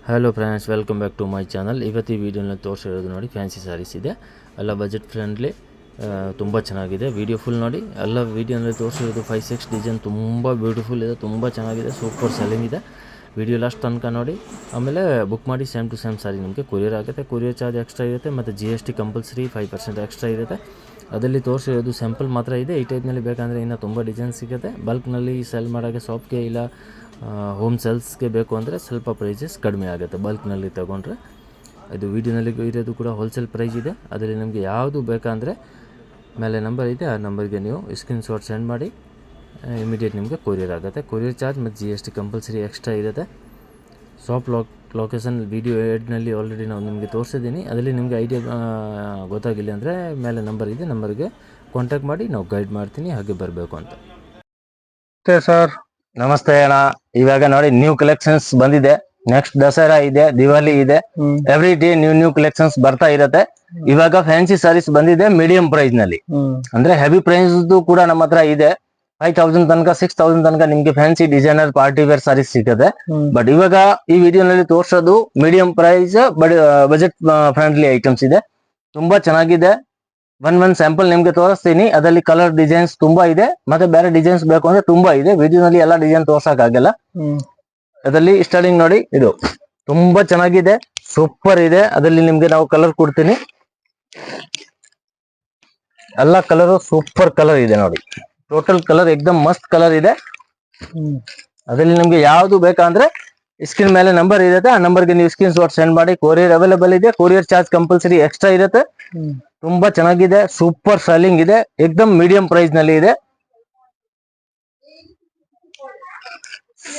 Hello friends, welcome back to my channel. ಇವತ್ತು ಈ ವಿಡಿಯೋನಲ್ಲಿ ತೋರಿಸಿರೋದು ನೋಡಿ ಫ್ಯಾನ್ಸಿ ಸ್ಯಾರೀಸ್ ಇದೆ. ಎಲ್ಲ ಬಜೆಟ್ ಫ್ರೆಂಡ್ಲಿ, ತುಂಬ ಚೆನ್ನಾಗಿದೆ. ವಿಡಿಯೋ ಫುಲ್ ನೋಡಿ. ಎಲ್ಲ ವಿಡಿಯೋನಲ್ಲಿ ತೋರಿಸಿರೋದು 5-6 ಡಿಸೈನ್ ತುಂಬ ಬ್ಯೂಟಿಫುಲ್ ಇದೆ, ತುಂಬ ಚೆನ್ನಾಗಿದೆ, ಸೂಪರ್ ಸೆಲ್ಲಿಂಗ್ ಇದೆ. ವಿಡಿಯೋ ಲಾಸ್ಟ್ ತನಕ ನೋಡಿ. ಆಮೇಲೆ ಬುಕ್ ಮಾಡಿ ಸೇಮ್ ಟು ಸೇಮ್ ಸಾರಿ ನಿಮಗೆ ಕೊರಿಯರ್ ಆಗುತ್ತೆ. ಕೊರಿಯರ್ ಚಾರ್ಜ್ ಎಕ್ಸ್ಟ್ರಾ ಇರುತ್ತೆ ಮತ್ತು GST ಕಂಪಲ್ಸರಿ 5% ಎಕ್ಸ್ಟ್ರಾ ಇರುತ್ತೆ. ಅದರಲ್ಲಿ ತೋರಿಸಿರೋದು ಸ್ಯಾಂಪಲ್ ಮಾತ್ರ ಇದೆ. ಈ ಟೈಪ್ನಲ್ಲಿ ಬೇಕಂದರೆ ಇನ್ನೂ ತುಂಬ ಡಿಸೈನ್ ಸಿಗುತ್ತೆ. ಬಲ್ಕ್ನಲ್ಲಿ ಸೆಲ್ ಮಾಡೋಕ್ಕೆ ಶಾಪ್ಗೆ ಇಲ್ಲ ಹೋಮ್ ಸೇಲ್ಸ್ಗೆ ಬೇಕು ಅಂದರೆ ಸ್ವಲ್ಪ ಪ್ರೈಸಸ್ ಕಡಿಮೆ ಆಗುತ್ತೆ ಬಲ್ಕ್ನಲ್ಲಿ ತೊಗೊಂಡ್ರೆ. ಇದು ವೀಡಿಯೋನಲ್ಲಿ ಇರೋದು ಕೂಡ ಹೋಲ್ಸೇಲ್ ಪ್ರೈಸ್ ಇದೆ. ಅದರಲ್ಲಿ ನಿಮಗೆ ಯಾವುದು ಬೇಕಂದರೆ ಮೇಲೆ ನಂಬರ್ ಇದೆ, ಆ ನಂಬರ್ಗೆ ನೀವು ಸ್ಕ್ರೀನ್ಶಾಟ್ ಸೆಂಡ್ ಮಾಡಿ, ಇಮಿಡಿಯೇಟ್ ನಿಮಗೆ ಕೊರಿಯರ್ ಆಗುತ್ತೆ. ಕೊರಿಯರ್ ಚಾರ್ಜ್ ಮತ್ತು GST ಕಂಪಲ್ಸರಿ ಎಕ್ಸ್ಟ್ರಾ ಇರುತ್ತೆ. ಶಾಪ್ ಲೊಕೇಶನ್ ವಿಡಿಯೋ ಎಡ್ನಲ್ಲಿ ಆಲ್ರೆಡಿ ನಾವು ನಿಮಗೆ ತೋರಿಸಿದ್ದೀನಿ. ಅದರಲ್ಲಿ ನಿಮಗೆ ಐಡಿಯಾ ಗೊತ್ತಾಗಿಲ್ಲ ಅಂದರೆ ಮೇಲೆ ನಂಬರ್ ಇದೆ, ನಂಬರ್ಗೆ ಕಾಂಟ್ಯಾಕ್ಟ್ ಮಾಡಿ, ನಾವು ಗೈಡ್ ಮಾಡ್ತೀನಿ ಹಾಗೆ ಬರಬೇಕು ಅಂತ. ಸರ್ ನಮಸ್ತೆ ಅಣ್ಣ. ಇವಾಗ ನೋಡಿ ನ್ಯೂ ಕಲೆಕ್ಷನ್ಸ್ ಬಂದಿದೆ. ನೆಕ್ಸ್ಟ್ ದಸರಾ ಇದೆ, ದಿವಾಲಿ ಇದೆ, ಎವ್ರಿ ಡೇ ನ್ಯೂ ಕಲೆಕ್ಷನ್ಸ್ ಬರ್ತಾ ಇರತ್ತೆ. ಇವಾಗ ಫ್ಯಾನ್ಸಿ ಸಾರೀಸ್ ಬಂದಿದೆ ಮೀಡಿಯಂ ಪ್ರೈಸ್ ನಲ್ಲಿ, ಅಂದ್ರೆ ಹೆವಿ ಪ್ರೈಸ್ ಕೂಡ ನಮ್ಮ ಹತ್ರ ಇದೆ. 5,000 ತನಕ 6,000 ತನಕ ನಿಮ್ಗೆ fancy designer party wear saris ಸಿಗುತ್ತೆ. ಬಟ್ ಇವಾಗ ಈ ವಿಡಿಯೋನಲ್ಲಿ ತೋರಿಸೋದು medium price budget friendly items ಇದೆ. ತುಂಬಾ ಚೆನ್ನಾಗಿದೆ. ಒಂದ್ ಸ್ಯಾಂಪಲ್ ನಿಮ್ಗೆ ತೋರಿಸ್ತೀನಿ. ಅದರಲ್ಲಿ ಕಲರ್ ಡಿಸೈನ್ಸ್ ತುಂಬಾ ಇದೆ, ಮತ್ತೆ ಬೇರೆ ಡಿಸೈನ್ಸ್ ಬೇಕು ಅಂದ್ರೆ ತುಂಬಾ ಇದೆ. ವಿಡಿಯೋನಲ್ಲಿ ಎಲ್ಲ ಡಿಸೈನ್ ತೋರ್ಸಕ್ ಆಗಲ್ಲ. ಅದರಲ್ಲಿ ಸ್ಟಾರ್ಟಿಂಗ್ ನೋಡಿ, ಇದು ತುಂಬಾ ಚೆನ್ನಾಗಿದೆ, ಸೂಪರ್ ಇದೆ. ಅದರಲ್ಲಿ ನಿಮ್ಗೆ ನಾವು ಕಲರ್ ಕೊಡ್ತೀನಿ. ಎಲ್ಲ ಕಲರ್ ಸೂಪರ್ ಕಲರ್ ಇದೆ ನೋಡಿ. ಟೋಟಲ್ ಕಲರ್ ಎಕ್ದಮ್ ಮಸ್ತ್ ಕಲರ್ ಇದೆ. ಅದರಲ್ಲಿ ನಿಮ್ಗೆ ಯಾವ್ದು ಬೇಕಂದ್ರೆ ಸ್ಕ್ರೀನ್ ಮೇಲೆ ನಂಬರ್ ಇರುತ್ತೆ, ಆ ನಂಬರ್ಗೆ ನೀವು ಸ್ಕ್ರೀನ್ ಶಾಟ್ ಸೆಂಡ್ ಮಾಡಿ. ಕೊರಿಯರ್ ಅವೈಲೇಬಲ್ ಇದೆ. ಕೊರಿಯರ್ ಚಾರ್ಜ್ ಕಂಪಲ್ಸರಿ ಎಕ್ಸ್ಟ್ರಾ ಇರುತ್ತೆ. ತುಂಬಾ ಚೆನ್ನಾಗಿದೆ, ಸೂಪರ್ ಸೆಲ್ಲಿಂಗ್ ಇದೆ, ಎಕ್ದಮ್ ಮೀಡಿಯಂ ಪ್ರೈಸ್ ನಲ್ಲಿ ಇದೆ.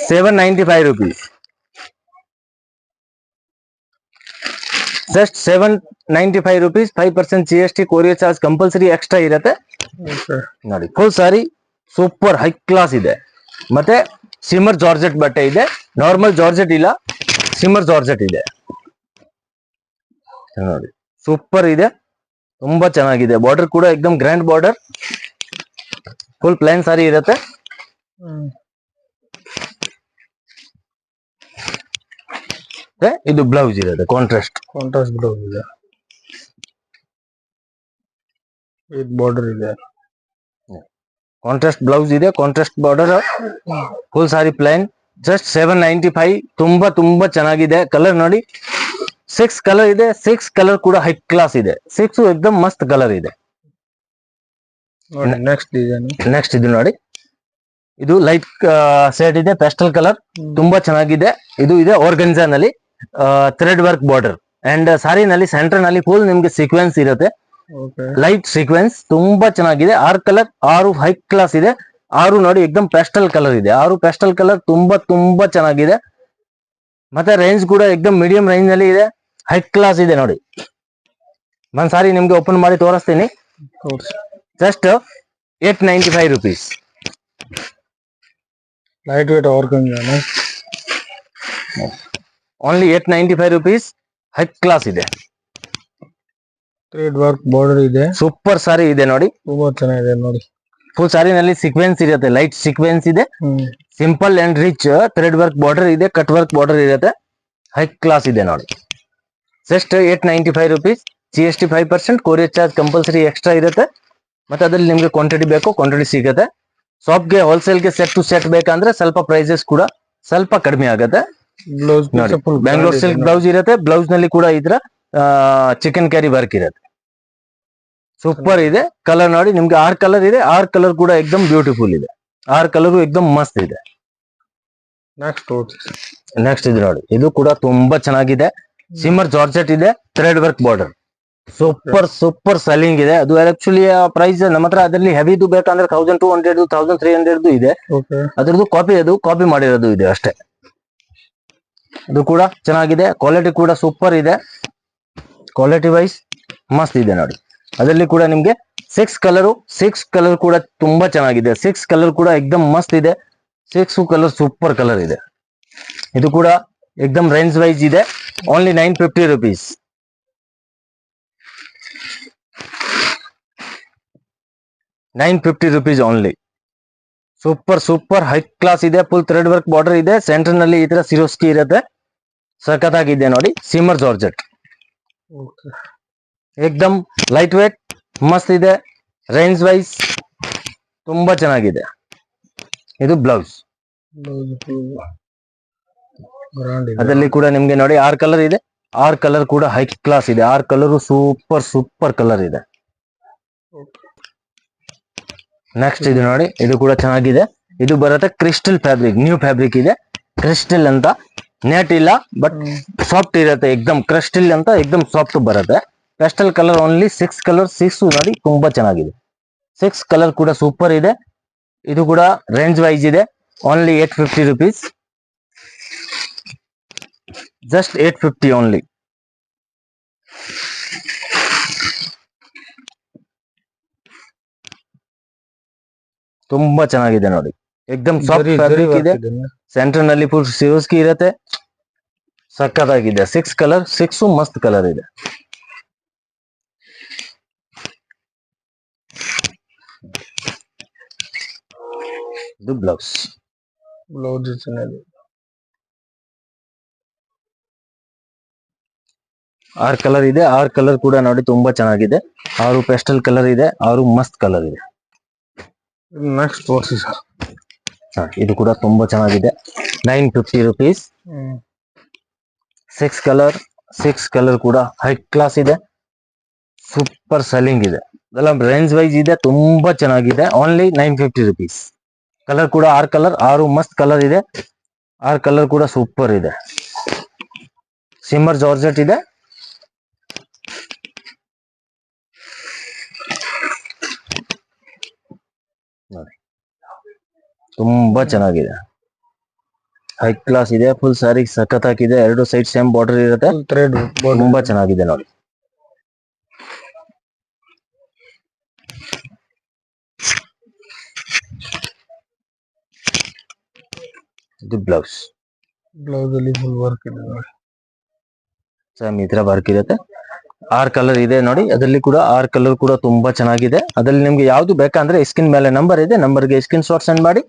795 rupees, just 795 rupees. 5% GST, courier charge compulsory extra ಇರುತ್ತೆ ನೋಡಿ. ಫುಲ್ ಸಾರಿ ಸೂಪರ್ ಹೈ ಕ್ಲಾಸ್ ಇದೆ. ಮತ್ತೆ ಸಿಮರ್ ಜಾರ್ಜೆಟ್ ಬಟ್ಟೆ ಇದೆ, ನಾರ್ಮಲ್ ಜಾರ್ಜೆಟ್ ಇಲ್ಲ, ಸಿಮರ್ ಜಾರ್ಜೆಟ್ ಇದೆ ನೋಡಿ. ಸೂಪರ್ ಇದೆ, ತುಂಬಾ ಚೆನ್ನಾಗಿದೆ. ಬಾರ್ಡರ್ ಕೂಡ ಎಕ್ದಮ್ ಗ್ರ್ಯಾಂಡ್ ಬಾರ್ಡರ್, ಫುಲ್ ಪ್ಲೇನ್ ಸಾರಿ ಇರುತ್ತೆ. ಇದು ಬ್ಲೌಸ್ ಇರುತ್ತೆ, ಕಾಂಟ್ರಾಸ್ಟ್ ಬ್ಲೌಸ್ ಇದೆ, ಇದು ಬಾರ್ಡರ್ ಇದೆ, ಕಾಂಟ್ರಾಸ್ಟ್ ಬ್ಲೌಸ್ ಇದೆ, ಕಾಂಟ್ರಾಸ್ಟ್ ಬಾರ್ಡರ್, ಫುಲ್ ಸಾರಿ ಪ್ಲೇನ್. ಜಸ್ಟ್ 795. ತುಂಬಾ ತುಂಬಾ ಚೆನ್ನಾಗಿದೆ. ಕಲರ್ ನೋಡಿ, 6 ಕಲರ್ ಇದೆ. 6 ಕಲರ್ ಕೂಡ ಹೈ ಕ್ಲಾಸ್ ಇದೆ. 6 ಎಕ್ದಮ್ ಮಸ್ತ್ ಕಲರ್ ಇದೆ. ನೆಕ್ಸ್ಟ್ ಡಿಸೈನ್, ನೆಕ್ಸ್ಟ್ ಇದು ನೋಡಿ, ಇದು ಲೈಟ್ ಶೇಡ್ ಇದೆ, ಪೆಸ್ಟಲ್ ಕಲರ್, ತುಂಬಾ ಚೆನ್ನಾಗಿದೆ. ಇದು ಇದೆ ಆರ್ಗನ್ಜಾ ನಲ್ಲಿ ಥ್ರೆಡ್ ವರ್ಕ್ ಬಾರ್ಡರ್, ಅಂಡ್ ಸಾರಿನಲ್ಲಿ ಸೆಂಟರ್ ನಲ್ಲಿ ಫುಲ್ ನಿಮ್ಗೆ ಸೀಕ್ವೆನ್ಸ್ ಇರುತ್ತೆ, ಲೈಟ್ ಸೀಕ್ವೆನ್ಸ್. ತುಂಬಾ ಚೆನ್ನಾಗಿದೆ. 6 ಕಲರ್, 6 ಹೈ ಕ್ಲಾಸ್ ಇದೆ. 6 ನೋಡಿ ಎಕ್ದಮ್ ಪೆಸ್ಟಲ್ ಕಲರ್ ಇದೆ. 6 ಪೆಸ್ಟಲ್ ಕಲರ್ ತುಂಬಾ ತುಂಬಾ ಚೆನ್ನಾಗಿದೆ. ಮತ್ತೆ ರೇಂಜ್ ಕೂಡ ಎಕ್ದಮ್ ಮೀಡಿಯಂ ರೇಂಜ್ ನಲ್ಲಿ ಇದೆ, ಹೈ ಕ್ಲಾಸ್ ಇದೆ ನೋಡಿ. ಒಂದ್ ಸಾರಿ ನಿಮ್ಗೆ ಓಪನ್ ಮಾಡಿ ತೋರಿಸ್ತೀನಿ. Just 895 rupees. Light weight organza, only 895 rupees. High class ಇದೆ, ಥ್ರೆಡ್ ವರ್ಕ್ ಬಾರ್ಡರ್ ಇದೆ, ಸೂಪರ್ ಸಾರಿ ಇದೆ ನೋಡಿ. ತುಂಬಾ ಚೆನ್ನಾಗಿದೆ ನೋಡಿ. ಫುಲ್ ಸಾರಿನಲ್ಲಿ ಸೀಕ್ವೆನ್ಸ್ ಇರುತ್ತೆ, ಲೈಟ್ ಸೀಕ್ವೆನ್ಸ್ ಇದೆ, simple and rich thread work border ಇದೆ, ಕಟ್ ವರ್ಕ್ ಬಾರ್ಡರ್ ಇರುತ್ತೆ, ಹೈ ಕ್ಲಾಸ್ ಇದೆ ನೋಡಿ. Just 895 rupees. GST 5%, courier charge compulsory extra ಇರುತ್ತೆ. ಮತ್ತೆ ಅದ್ರಲ್ಲಿ ನಿಮ್ಗೆ ಕ್ವಾಂಟಿಟಿ ಬೇಕು, ಕ್ವಾಂಟಿಟಿ ಸಿಗುತ್ತೆ. ಶಾಪ್ಗೆ ಹೋಲ್ಸೇಲ್ಗೆ ಸೆಟ್ ಟು ಸೆಟ್ ಬೇಕಂದ್ರೆ ಸ್ವಲ್ಪ ಪ್ರೈಸಸ್ ಕೂಡ ಸ್ವಲ್ಪ ಕಡಿಮೆ ಆಗುತ್ತೆ. ಬ್ಲೌಸ್ ನೋಡಿ, ಬ್ಯಾಂಗ್ಳೂರ್ ಸಿಲ್ಕ್ ಬ್ಲೌಸ್ ಇರುತ್ತೆ. ಬ್ಲೌಸ್ ನಲ್ಲಿ ಕೂಡ ಇದ್ರ ಚಿಕನ್ ಕ್ಯಾರಿ ವರ್ಕ್ ಇರುತ್ತೆ. ಸೂಪರ್ ಇದೆ. ಕಲರ್ ನೋಡಿ, ನಿಮ್ಗೆ 6 ಕಲರ್ ಇದೆ. 6 ಕಲರ್ ಕೂಡ ಎಕ್ದಮ್ ಬ್ಯೂಟಿಫುಲ್ ಇದೆ. 6 ಕಲರ್ ಎಕ್ದಮ್ ಮಸ್ತ್ ಇದೆ. ನೆಕ್ಸ್ಟ್ ಇದು ನೋಡಿ, ಇದು ಕೂಡ ತುಂಬಾ ಚೆನ್ನಾಗಿದೆ. ಸಿಮರ್ ಜಾರ್ಜೆಟ್ ಇದೆ, thread work border, super super selling ಇದೆ. ಅದು ಆಕ್ಚುಲಿ ಪ್ರೈಸ್ ನಮ್ಮ ಹತ್ರ ಅದರಲ್ಲಿ ಹೆವಿದು ಬೇಕಂದ್ರೆ 1200, 1300 ಇದೆ. ಅದ್ರದ್ದು ಕಾಪಿ, ಅದು ಕಾಪಿ ಮಾಡಿರೋದು ಇದೆ ಅಷ್ಟೇ. ಅದು ಕೂಡ ಚೆನ್ನಾಗಿದೆ. ಕ್ವಾಲಿಟಿ ಕೂಡ ಸೂಪರ್ ಇದೆ. ಕ್ವಾಲಿಟಿ ವೈಸ್ ಮಸ್ತ್ ಇದೆ ನೋಡಿ. ಅದರಲ್ಲಿ ಕೂಡ ನಿಮ್ಗೆ 6 ಕಲರ್ ಕೂಡ ತುಂಬಾ ಚೆನ್ನಾಗಿದೆ. 6 ಕಲರ್ ಕೂಡ ಎಕ್ದಮ್ ಮಸ್ತ್ ಇದೆ. 6 ಕಲರ್ ಸೂಪರ್ ಕಲರ್ ಇದೆ. ಇದು ಕೂಡ ಎಕ್ದಮ್ ರೇಂಜ್ ವೈಸ್ ಇದೆ. Only 950 rupees. 950 rupees only. Super high class ಇದೆ. ಫುಲ್ ಥ್ರೆಡ್ ವರ್ಕ್ ಬಾರ್ಡರ್ ಇದೆ. ಸೆಂಟರ್ ನಲ್ಲಿ ಈ ತರ ಸಿರೋಸ್ಕಿ ಇರುತ್ತೆ. ಸಖತ್ತಾಗಿದೆ ನೋಡಿ, simmer georgette okay. ಏಕ್ದಮ್ light weight, ಮಸ್ತ್ ಇದೆ. ರೇಂಜ್ ವೈಸ್ ತುಂಬಾ ಚೆನ್ನಾಗಿದೆ. ಇದು ಬ್ಲೌಸ್. ಬ್ರಾಂಡ್ ಇದೆ. ಅದರಲ್ಲಿ ಕೂಡ ನಿಮ್ಗೆ ನೋಡಿ 6 ಕಲರ್ ಇದೆ. 6 ಕಲರ್ ಕೂಡ ಹೈ ಕ್ಲಾಸ್ ಇದೆ. 6 ಕಲರ್ ಸೂಪರ್ ಕಲರ್ ಇದೆ. ನೆಕ್ಸ್ಟ್ ಇದು ನೋಡಿ, ಇದು ಕೂಡ ಚೆನ್ನಾಗಿದೆ. ಇದು ಬರುತ್ತೆ ಕ್ರಿಸ್ಟಲ್ ಫ್ಯಾಬ್ರಿಕ್, ನ್ಯೂ ಫ್ಯಾಬ್ರಿಕ್ ಇದೆ. ಕ್ರಿಸ್ಟಲ್ ಅಂತ ನೆಟ್ ಇಲ್ಲ, ಬಟ್ ಸಾಫ್ಟ್ ಇರುತ್ತೆ. ಎಕ್ದಮ್ ಕ್ರಿಸ್ಟಲ್ ಅಂತ ಎಕ್ದಮ್ ಸಾಫ್ಟ್ ಬರುತ್ತೆ. Pastel colour only 6 colour. 6 ನೋಡಿ ತುಂಬಾ ಚೆನ್ನಾಗಿದೆ. 6 ಕಲರ್ ಕೂಡ ಸೂಪರ್ ಇದೆ. ಇದು ಕೂಡ ರೇಂಜ್ ವೈಸ್ ಇದೆ. Only 850 rupees. Just 850 only. ತುಂಬಾ ಚೆನ್ನಾಗಿದೆ ನೋಡಿ, ಎಕ್ದಮ್ ಸಾಫ್ಟ್ ಫ್ಯಾಬ್ರಿಕ್ ಇದೆ. ಸೆಂಟರ್ ನಲ್ಲಿ ಫುಲ್ ಸಿರೋಸ್ಕಿ ಇರುತ್ತೆ. ಸಕ್ಕತ್ತಾಗಿದೆ. 6 ಕಲರ್, 6 ಮಸ್ತ್ ಕಲರ್ ಇದೆ. ಇದು ಬ್ಲೌಸ್. ಬ್ಲೌಸ್ ಚೆನ್ನಾಗಿದೆ. 6 ಕಲರ್ ಇದೆ. 6 ಕಲರ್ ಕೂಡ ನೋಡಿ ತುಂಬಾ ಚೆನ್ನಾಗಿದೆ. 6 ಪೆಸ್ಟಲ್ ಕಲರ್ ಇದೆ. 6 ಮಸ್ತ್ ಕಲರ್ ಇದೆ. ನೆಕ್ಸ್ಟ್ ತೋರಿಸಿ ಸರ್. ಇದು ಕೂಡ ತುಂಬಾ ಚೆನ್ನಾಗಿದೆ. 950 rupees. 6 ಕಲರ್. 6 ಕಲರ್ ಕೂಡ ಹೈ ಕ್ಲಾಸ್ ಇದೆ. ಸೂಪರ್ ಸೆಲ್ಲಿಂಗ್ ಇದೆ. ಅದೆಲ್ಲ ರೇಂಜ್ ವೈಸ್ ಇದೆ. ತುಂಬಾ ಚೆನ್ನಾಗಿದೆ. Only 950 rupees. ಕಲರ್ ಕೂಡ 6 ಕಲರ್. 6 ಮಸ್ತ್ ಕಲರ್ ಇದೆ. 6 ಕಲರ್ ಕೂಡ ಸೂಪರ್ ಇದೆ. ಸಿಮ್ಮರ್ ಜಾರ್ಜೆಟ್ ಇದೆ. ನೋಡಿ ತುಂಬಾ ಚೆನ್ನಾಗಿದೆ. ಹೈ ಕ್ಲಾಸ್ ಇದೆ. ಫುಲ್ ಸ್ಯಾರಿ ಸಖತ್ ಹಾಕಿದೆ. 2 ಸೈಡ್ ಸೇಮ್ ಬಾರ್ಡರ್ ಇರುತ್ತೆ. ಥ್ರೆಡ್ ತುಂಬಾ ಚೆನ್ನಾಗಿದೆ ನೋಡಿ. ಇದು ಬ್ಲೌಸ್. ಬ್ಲೌಸ್ ಅಲ್ಲಿ ಫುಲ್ ವರ್ಕ್ ಇದೆ ನೋಡಿ. ಸೇಮ್ ಈ ತರ ವರ್ಕ್ ಇರುತ್ತೆ. 6 ಕಲರ್ ಇದೆ ನೋಡಿ. ಅದರಲ್ಲಿ ಕೂಡ 6 ಕಲರ್ ಕೂಡ ತುಂಬಾ ಚೆನ್ನಾಗಿದೆ. ಅದ್ರಲ್ಲಿ ನಿಮ್ಗೆ ಯಾವ್ದು ಬೇಕಂದ್ರೆ ಸ್ಕ್ರೀನ್ ಮೇಲೆ ನಂಬರ್ ಇದೆ, ನಂಬರ್ಗೆ ಸ್ಕ್ರೀನ್ ಶಾಟ್ ಸೆಂಡ್ ಮಾಡಿ.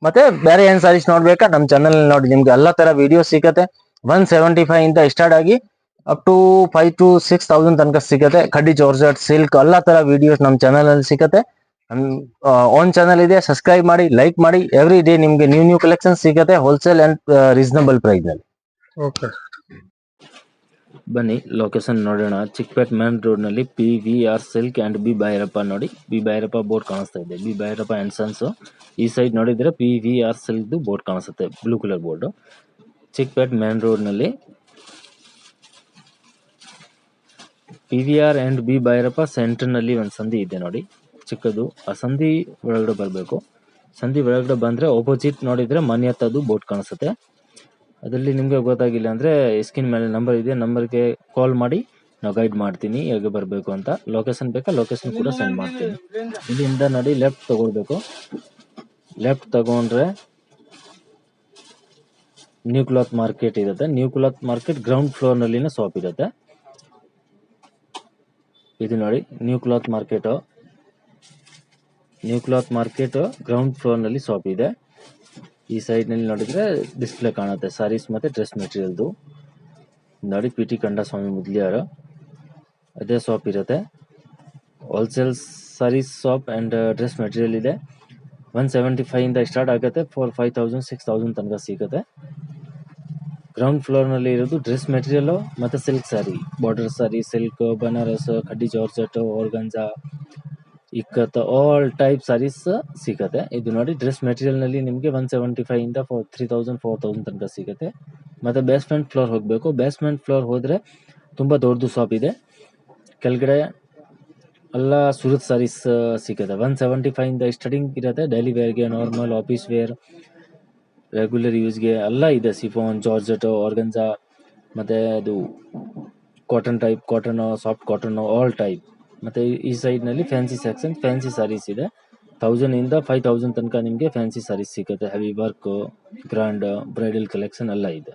ಮತ್ತೆ ಬೇರೆ ಏನ್ ಸಾರೀಸ್ ನೋಡ್ಬೇಕಾ ನಮ್ಮ ಚಾನಲ್ ನೋಡಿ, ನಿಮ್ಗೆ ಎಲ್ಲಾ ತರ ವಿಡಿಯೋ ಸಿಗತ್ತೆ. 175 ಇಂದ ಸ್ಟಾರ್ಟ್ ಆಗಿ ಅಪ್ ಟು 5 to 6,000 ತನಕ ಸಿಗತ್ತೆ. ಕಡ್ಡಿ ಜಾರ್ಜೆಟ್, ಸಿಲ್ಕ್ ಎಲ್ಲಾ ತರ ವಿಡಿಯೋಸ್ ನಮ್ಮ ಚಾನಲ್ ಅಲ್ಲಿ ಸಿಗತ್ತೆ. ಓನ್ ಚಾನಲ್ ಇದೆ, ಸಬ್ಸ್ಕ್ರೈಬ್ ಮಾಡಿ, ಲೈಕ್ ಮಾಡಿ. ಎವ್ರಿ ಡೇ ನಿಮ್ಗೆ ನ್ಯೂ ಕಲೆಕ್ಷನ್ ಸಿಗತ್ತೆ, ಹೋಲ್ಸೇಲ್ ಅಂಡ್ ರೀಸನಬಲ್ ಪ್ರೈಸ್ ನಲ್ಲಿ. ಓಕೆ. ಬನ್ನಿ ಲೊಕೇಶನ್ ನೋಡೋಣ. ಚಿಕ್ಕಪೇಟ್ ಮೇನ್ ರೋಡ್ ನಲ್ಲಿ PVR silk and B Bhyrappa ನೋಡಿ. ಬಿ ಭೈರಪ್ಪ ಬೋರ್ಡ್ ಕಾಣಿಸ್ತಾ ಇದೆ. B Bhyrappa and sons. ಈ ಸೈಡ್ ನೋಡಿದ್ರೆ PVR ಸಿಲ್ಕ್ ಬೋರ್ಡ್ ಕಾಣಿಸುತ್ತೆ, blue colour board. Chickpet main road ನಲ್ಲಿ PVR and B Bhyrappa centre ನಲ್ಲಿ ಒಂದು ಸಂಧಿ ಇದೆ ನೋಡಿ, ಚಿಕ್ಕದು. ಆ ಸಂಧಿ ಒಳಗಡೆ ಬರಬೇಕು. ಸಂಧಿ ಒಳಗಡೆ ಬಂದ್ರೆ ಆಪೋಸಿಟ್ ನೋಡಿದ್ರೆ ಮನೆ ಹತ್ತದು ಬೋರ್ಡ್ ಕಾಣಿಸುತ್ತೆ. ಅದರಲ್ಲಿ ನಿಮ್ಗೆ ಗೊತ್ತಾಗಿಲ್ಲ ಅಂದ್ರೆ ಸ್ಕ್ರೀನ್ ಮೇಲೆ ನಂಬರ್ ಇದೆ, ನಂಬರ್ಗೆ ಕಾಲ್ ಮಾಡಿ ನಾವು ಗೈಡ್ ಮಾಡ್ತೀನಿ ಹೇಗೆ ಬರಬೇಕು ಅಂತ. ಲೊಕೇಶನ್ ಬೇಕಾ, ಲೊಕೇಶನ್ ಕೂಡ ಸೆಂಡ್ ಮಾಡ್ತೀನಿ. ಇಲ್ಲಿಂದ ನೋಡಿ ಲೆಫ್ಟ್ ತಗೊಳ್ಬೇಕು. ಲೆಫ್ಟ್ ತಗೊಂಡ್ರೆ ನ್ಯೂ ಕ್ಲಾತ್ ಮಾರ್ಕೆಟ್ ಇರುತ್ತೆ. New cloth market ground floor ನಲ್ಲಿನ ಶಾಪ್ ಇರುತ್ತೆ. ಇದು ನೋಡಿ new cloth market. New cloth market ground floor ನಲ್ಲಿ ಶಾಪ್ ಇದೆ. ಈ ಸೈಡ್ ನಲ್ಲಿ ನೋಡಿದ್ರೆ ಡಿಸ್ಪ್ಲೇ ಕಾಣುತ್ತೆ ಸಾರೀಸ್ ಮತ್ತೆ ಡ್ರೆಸ್ ಮೆಟೀರಿಯಲ್ದು. ನೋಡಿ PT ಕಂಡಸ್ವಾಮಿ ಮುದ್ಲಿಯಾರ ಅದೇ ಶಾಪ್ ಇರುತ್ತೆ. Wholesale saris shop and dress material ಇದೆ. 175 ಇಂದ ಸ್ಟಾರ್ಟ್ ಆಗುತ್ತೆ. 4, 5,000, 6,000 ತನಕ ಸಿಗುತ್ತೆ. ಗ್ರೌಂಡ್ ಫ್ಲೋರ್ ನಲ್ಲಿ ಇರೋದು ಡ್ರೆಸ್ ಮೆಟೀರಿಯಲ್ ಮತ್ತೆ silk sari, border sari, silk, Banaras, ಕಡ್ಡಿ georgette, organza, ikat, all type saris ಸಿಗುತ್ತೆ. ಇದು ನೋಡಿ ಡ್ರೆಸ್ ಮೆಟೀರಿಯಲ್ ನಲ್ಲಿ ನಿಮಗೆ 175 ಇಂದ 3,000, 4,000 ತನಕ ಸಿಗುತ್ತೆ. ಮತ್ತೆ ಬೇಸ್ಮೆಂಟ್ ಫ್ಲೋರ್ ಹೋಗಬೇಕು. ಬೇಸ್ಮೆಂಟ್ ಫ್ಲೋರ್ ಹೋದ್ರೆ ತುಂಬಾ ದೊಡ್ಡದು ಶಾಪ್ ಇದೆ. ಕೆಳಗಡೆ ಎಲ್ಲ ಸೂರತ್ ಸಾರೀಸ್ ಸಿಗುತ್ತೆ. 175 ಇಂದ ಸ್ಟಾರ್ಟಿಂಗ್ ಇರುತ್ತೆ. ಡೈಲಿ ವೇರ್ಗೆ, ನಾರ್ಮಲ್, ಆಫೀಸ್ ವೇರ್, ರೆಗ್ಯುಲರ್ ಯೂಸ್ಗೆ ಎಲ್ಲ ಇದೆ. ಸಿಫಾನ್, ಜಾರ್ಜೆಟ್, ಆರ್ಗಂಜಾ, ಮತ್ತೆ ಅದು cotton type, cotton, soft cotton, all type. ಮತ್ತೆ ಈ ಸೈಡ್ ನಲ್ಲಿ ಫ್ಯಾನ್ಸಿ ಸೆಕ್ಷನ್, ಫ್ಯಾನ್ಸಿ ಸಾರೀಸ್ ಇದೆ. 1,000 ಇಂದ 5,000 ತನಕ ನಿಮಗೆ ಫ್ಯಾನ್ಸಿ ಸಾರೀಸ್ ಸಿಗುತ್ತೆ. Heavy work, grand, bridal collection ಎಲ್ಲ ಇದೆ.